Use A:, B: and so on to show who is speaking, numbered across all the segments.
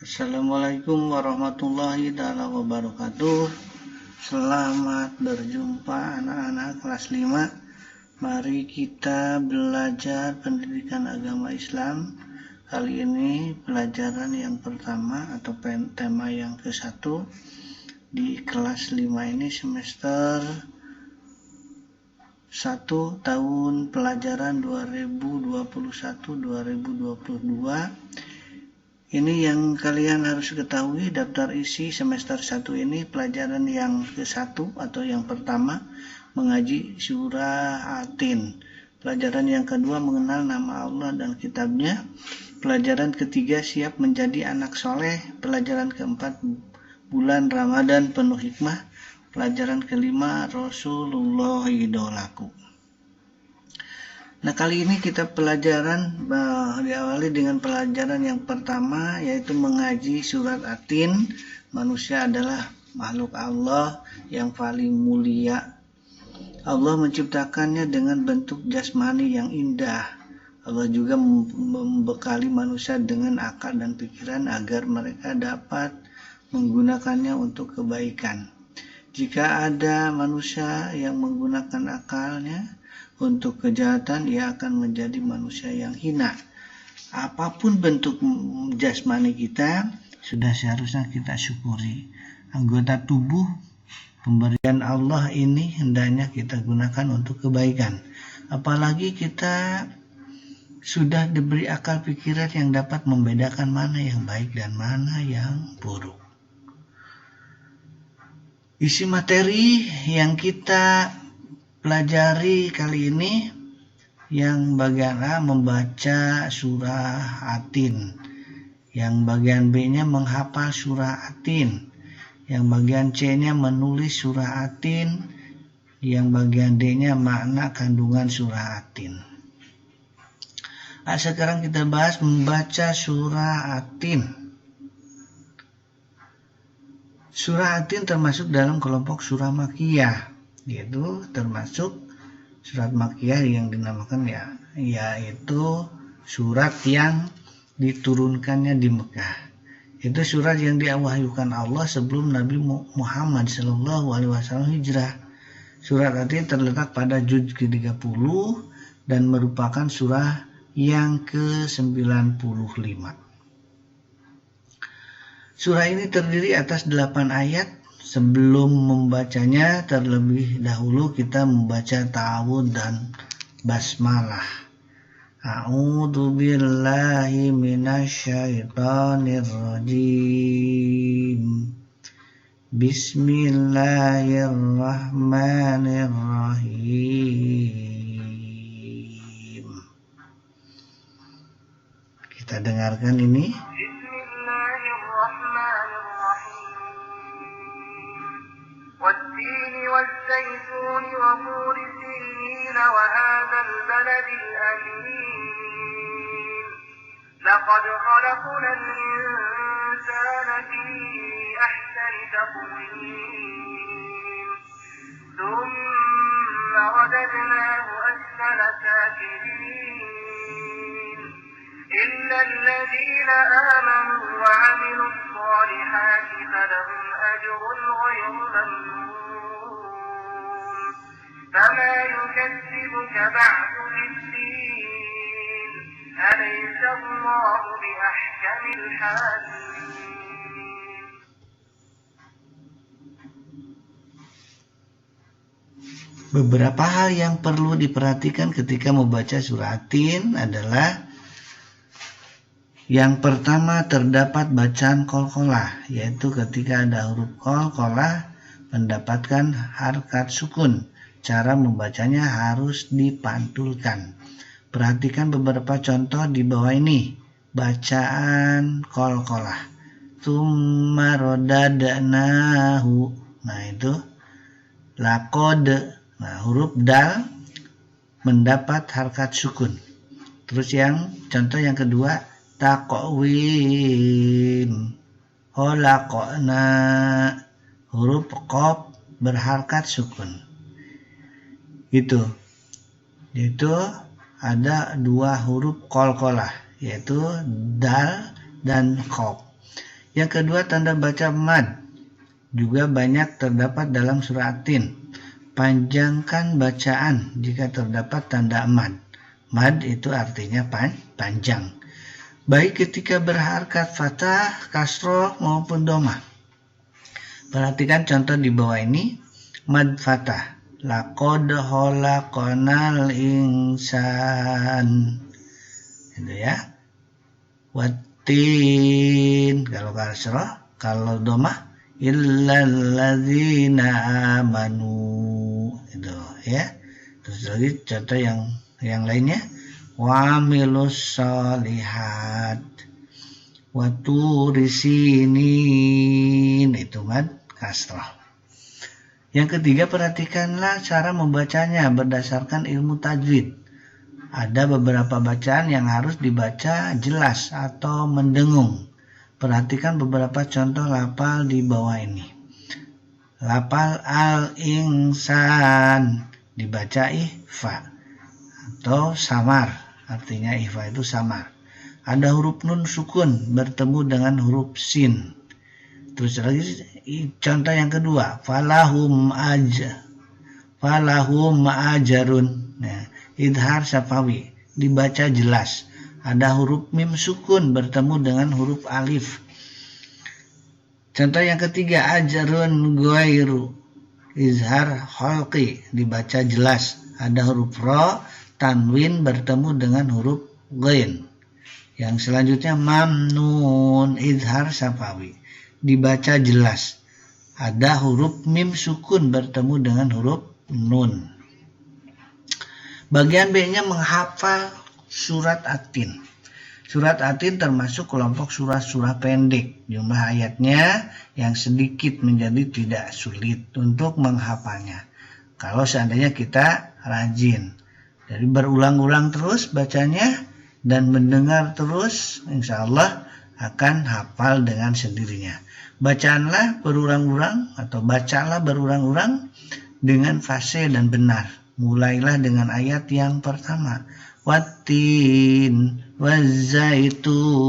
A: Assalamualaikum warahmatullahi wabarakatuh. Selamat berjumpa anak-anak kelas 5. Mari kita belajar pendidikan agama Islam. Kali ini pelajaran yang pertama atau tema yang ke-1 di kelas 5 ini semester 1 tahun pelajaran 2021-2022. Ini yang kalian harus ketahui, daftar isi semester 1 ini pelajaran yang ke-1 atau yang pertama mengaji surah Atin. Pelajaran yang kedua mengenal nama Allah dan kitabnya. Pelajaran ketiga siap menjadi anak soleh. Pelajaran keempat bulan Ramadan penuh hikmah. Pelajaran kelima Rasulullah idolaku. Nah, kali ini kita diawali dengan pelajaran yang pertama, yaitu mengaji surat Atin. Manusia adalah makhluk Allah yang paling mulia. Allah menciptakannya dengan bentuk jasmani yang indah. Allah juga membekali manusia dengan akal dan pikiran agar mereka dapat menggunakannya untuk kebaikan. Jika ada manusia yang menggunakan akalnya untuk kejahatan, ia akan menjadi manusia yang hina. Apapun bentuk jasmani kita, sudah seharusnya kita syukuri. Anggota tubuh pemberian Allah ini hendaknya kita gunakan untuk kebaikan. Apalagi kita sudah diberi akal pikiran yang dapat membedakan mana yang baik dan mana yang buruk. Isi materi yang kita pelajari kali ini yang bagian A membaca surah Atin, yang bagian B-nya menghafal surah Atin, yang bagian C-nya menulis surah Atin, yang bagian D-nya makna kandungan surah Atin. Nah, sekarang kita bahas membaca surah Atin. Surah Atin termasuk dalam kelompok surah Makkiyah, yaitu termasuk surat Makkiyah yang dinamakan yaitu surat yang diturunkannya di Mekah. Itu surat yang diwahyukan Allah sebelum Nabi Muhammad SAW hijrah. Surat Atin terletak pada juz ke-30 dan merupakan surah yang ke-95. Surah ini terdiri atas 8 ayat. Sebelum membacanya, terlebih dahulu kita membaca ta'awudz dan basmalah. A'udzu billahi minasyaitonir rajim. Bismillahirrahmanirrahim. Kita dengarkan ini.
B: والتين والزيتون وطور سينين وهذا البلد الأمين لقد خلقنا الإنسان في أحسن تقويم ثم رددناه أسفل سافلين إلا الذين آمنوا وعملوا الصالحات فلهم أجر غير ممنون فما يكذبك بعد بالدين أليس الله بأحكم الحاكمين.
A: Beberapa hal yang perlu diperhatikan ketika membaca surah Atin adalah yang pertama, terdapat bacaan qalqalah, yaitu ketika ada huruf qalqalah mendapatkan harkat sukun. Cara membacanya harus dipantulkan. Perhatikan beberapa contoh di bawah ini. Bacaan qalqalah. Tsumma radadnahu. Nah, itu laqad. Nah, huruf dal mendapat harkat sukun. Terus contoh yang kedua, taqwim, khalaqna, huruf qaf berharkat sukun. Itu ada 2 huruf qalqalah, yaitu dal dan qaf. Yang kedua, tanda baca mad juga banyak terdapat dalam surah At-Tin. Panjangkan bacaan jika terdapat tanda mad. Mad itu artinya panjang, baik ketika berharakat fathah, kasroh maupun domah. Perhatikan contoh di bawah ini. Mad fathah, laqad khalaqnal insan, itu ya. Wattin, kalau kasroh. Kalau domah, illalladzina amanu, itu ya. Terus lagi contoh yang lainnya, wa'amilus sholihat, waturisinin, itu mad kasrah. Yang ketiga, perhatikanlah cara membacanya berdasarkan ilmu tajwid. Ada beberapa bacaan yang harus dibaca jelas atau mendengung. Perhatikan beberapa contoh lafal di bawah ini. Lafal al-insan dibaca ihfa atau samar, artinya ihfa itu samar. Ada huruf nun sukun bertemu dengan huruf sin. Terus lagi contoh yang kedua, falahum ajarun. Nah, idhar syafawi dibaca jelas. Ada huruf mim sukun bertemu dengan huruf alif. Contoh yang ketiga, ajarun ghairu, izhar khalqi dibaca jelas. Ada huruf ra tanwin bertemu dengan huruf ghain. Yang selanjutnya, mamnun, izhar syafawi dibaca jelas. Ada huruf mim sukun bertemu dengan huruf nun. Bagian B-nya menghafal surat At-Tin. Surat At-Tin termasuk kelompok surah-surah pendek. Jumlah ayatnya yang sedikit menjadi tidak sulit untuk menghafalnya, kalau seandainya kita rajin. Jadi berulang-ulang terus bacanya dan mendengar terus, insya Allah akan hafal dengan sendirinya. Bacalah berulang-ulang dengan fasih dan benar. Mulailah dengan ayat yang pertama, wattin wazaitun.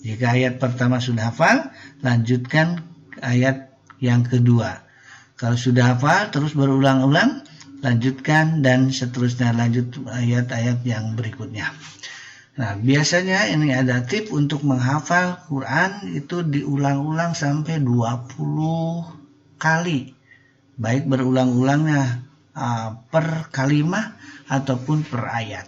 A: Jika ayat pertama sudah hafal, lanjutkan ayat yang kedua. Kalau sudah hafal, terus berulang-ulang, lanjutkan dan seterusnya, lanjut ayat-ayat yang berikutnya. Nah, biasanya ini ada tips untuk menghafal Quran itu diulang-ulang sampai 20 kali. Baik berulang-ulangnya per kalimah ataupun per ayat.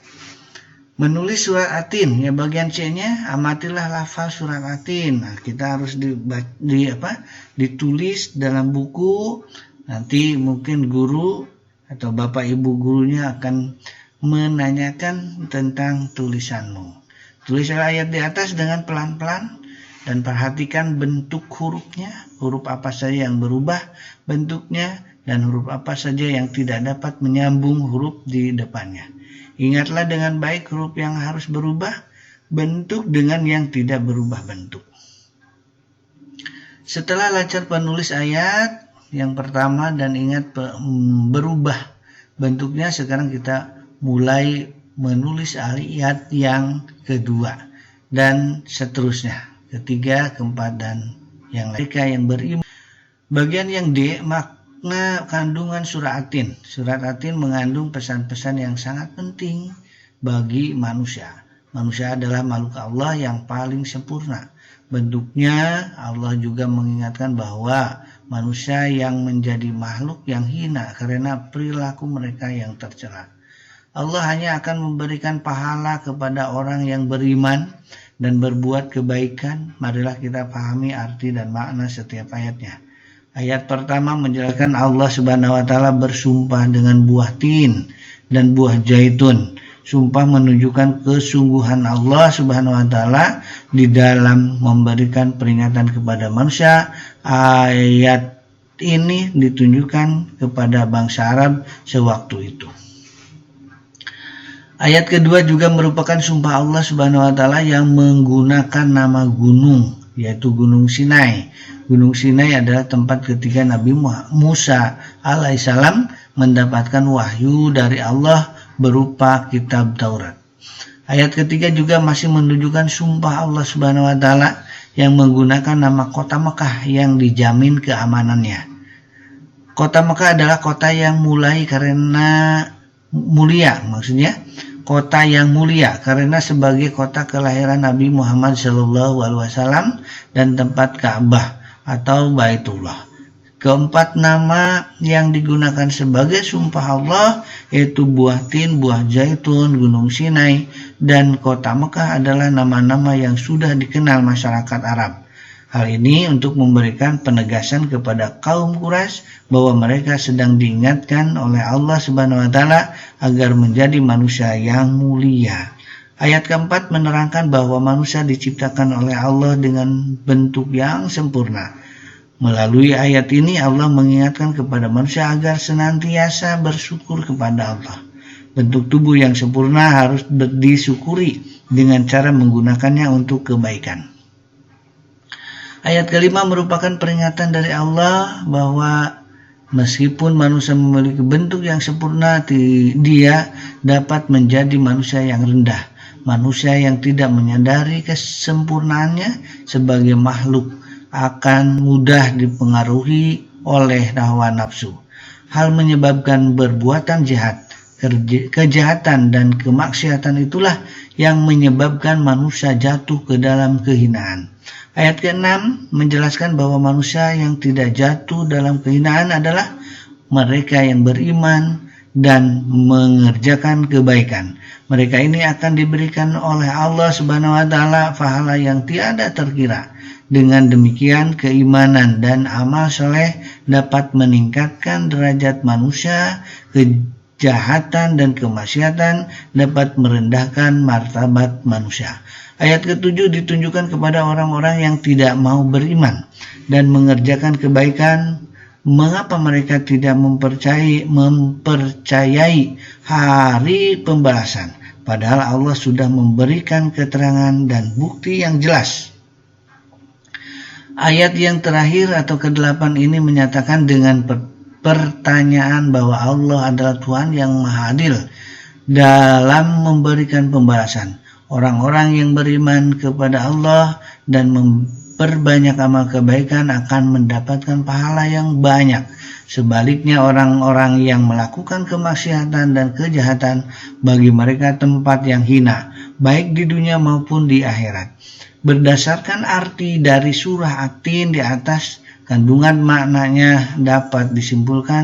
A: Menulis surat At-Tin, ya bagian C-nya, amatilah lafal surat At-Tin. Nah, kita harus ditulis dalam buku. Nanti mungkin guru atau bapak ibu gurunya akan menanyakan tentang tulisanmu. Tulislah ayat di atas dengan pelan-pelan dan perhatikan bentuk hurufnya, huruf apa saja yang berubah bentuknya dan huruf apa saja yang tidak dapat menyambung huruf di depannya. Ingatlah dengan baik huruf yang harus berubah bentuk dengan yang tidak berubah bentuk. Setelah lancar penulis ayat yang pertama dan ingat berubah bentuknya, sekarang kita mulai menulis ayat yang kedua dan seterusnya, ketiga, keempat, dan yang lain. Mereka yang beriman. Bagian yang D, makna kandungan surat At-Tin. Surat At-Tin mengandung pesan-pesan yang sangat penting bagi manusia. Manusia adalah makhluk Allah yang paling sempurna. Bentuknya, Allah juga mengingatkan bahwa manusia yang menjadi makhluk yang hina karena perilaku mereka yang tercela. Allah hanya akan memberikan pahala kepada orang yang beriman dan berbuat kebaikan. Marilah kita pahami arti dan makna setiap ayatnya. Ayat pertama menjelaskan Allah Subhanahu wa taala bersumpah dengan buah tin dan buah zaitun. Sumpah menunjukkan kesungguhan Allah Subhanahu wa taala di dalam memberikan peringatan kepada manusia. Ayat ini ditunjukkan kepada bangsa Arab sewaktu itu. Ayat kedua juga merupakan sumpah Allah Subhanahu wa taala yang menggunakan nama gunung, yaitu Gunung Sinai. Gunung Sinai adalah tempat ketika Nabi Musa alaihissalam mendapatkan wahyu dari Allah berupa kitab Taurat. Ayat ketiga juga masih menunjukkan sumpah Allah Subhanahu wa taala yang menggunakan nama kota Mekah yang dijamin keamanannya. Kota Mekah adalah kota yang kota yang mulia karena sebagai kota kelahiran Nabi Muhammad SAW dan tempat Ka'bah atau Baitullah. Keempat nama yang digunakan sebagai sumpah Allah yaitu buah tin, buah zaitun, Gunung Sinai, dan kota Mekah adalah nama-nama yang sudah dikenal masyarakat Arab. Hal ini untuk memberikan penegasan kepada kaum Quraisy bahwa mereka sedang diingatkan oleh Allah Subhanahu wa taala agar menjadi manusia yang mulia. Ayat keempat menerangkan bahwa manusia diciptakan oleh Allah dengan bentuk yang sempurna. Melalui ayat ini Allah mengingatkan kepada manusia agar senantiasa bersyukur kepada Allah. Bentuk tubuh yang sempurna harus disyukuri dengan cara menggunakannya untuk kebaikan. Ayat kelima merupakan peringatan dari Allah bahwa meskipun manusia memiliki bentuk yang sempurna, dia dapat menjadi manusia yang rendah, manusia yang tidak menyadari kesempurnaannya sebagai makhluk akan mudah dipengaruhi oleh hawa nafsu. Hal menyebabkan berbuatan jahat, kejahatan dan kemaksiatan itulah yang menyebabkan manusia jatuh ke dalam kehinaan. Ayat ke-6 menjelaskan bahwa manusia yang tidak jatuh dalam kehinaan adalah mereka yang beriman dan mengerjakan kebaikan. Mereka ini akan diberikan oleh Allah Subhanahu wa taala pahala yang tiada terkira. Dengan demikian, keimanan dan amal soleh dapat meningkatkan derajat manusia, kejahatan dan kemaksiatan dapat merendahkan martabat manusia. Ayat ke-7 ditunjukkan kepada orang-orang yang tidak mau beriman dan mengerjakan kebaikan. Mengapa mereka tidak mempercayai hari pembalasan? Padahal Allah sudah memberikan keterangan dan bukti yang jelas. Ayat yang terakhir atau ke-8 ini menyatakan dengan pertanyaan bahwa Allah adalah Tuhan yang Maha Adil dalam memberikan pembalasan. Orang-orang yang beriman kepada Allah dan memperbanyak amal kebaikan akan mendapatkan pahala yang banyak. Sebaliknya orang-orang yang melakukan kemaksiatan dan kejahatan, bagi mereka tempat yang hina, baik di dunia maupun di akhirat. Berdasarkan arti dari surah At-Tin di atas, kandungan maknanya dapat disimpulkan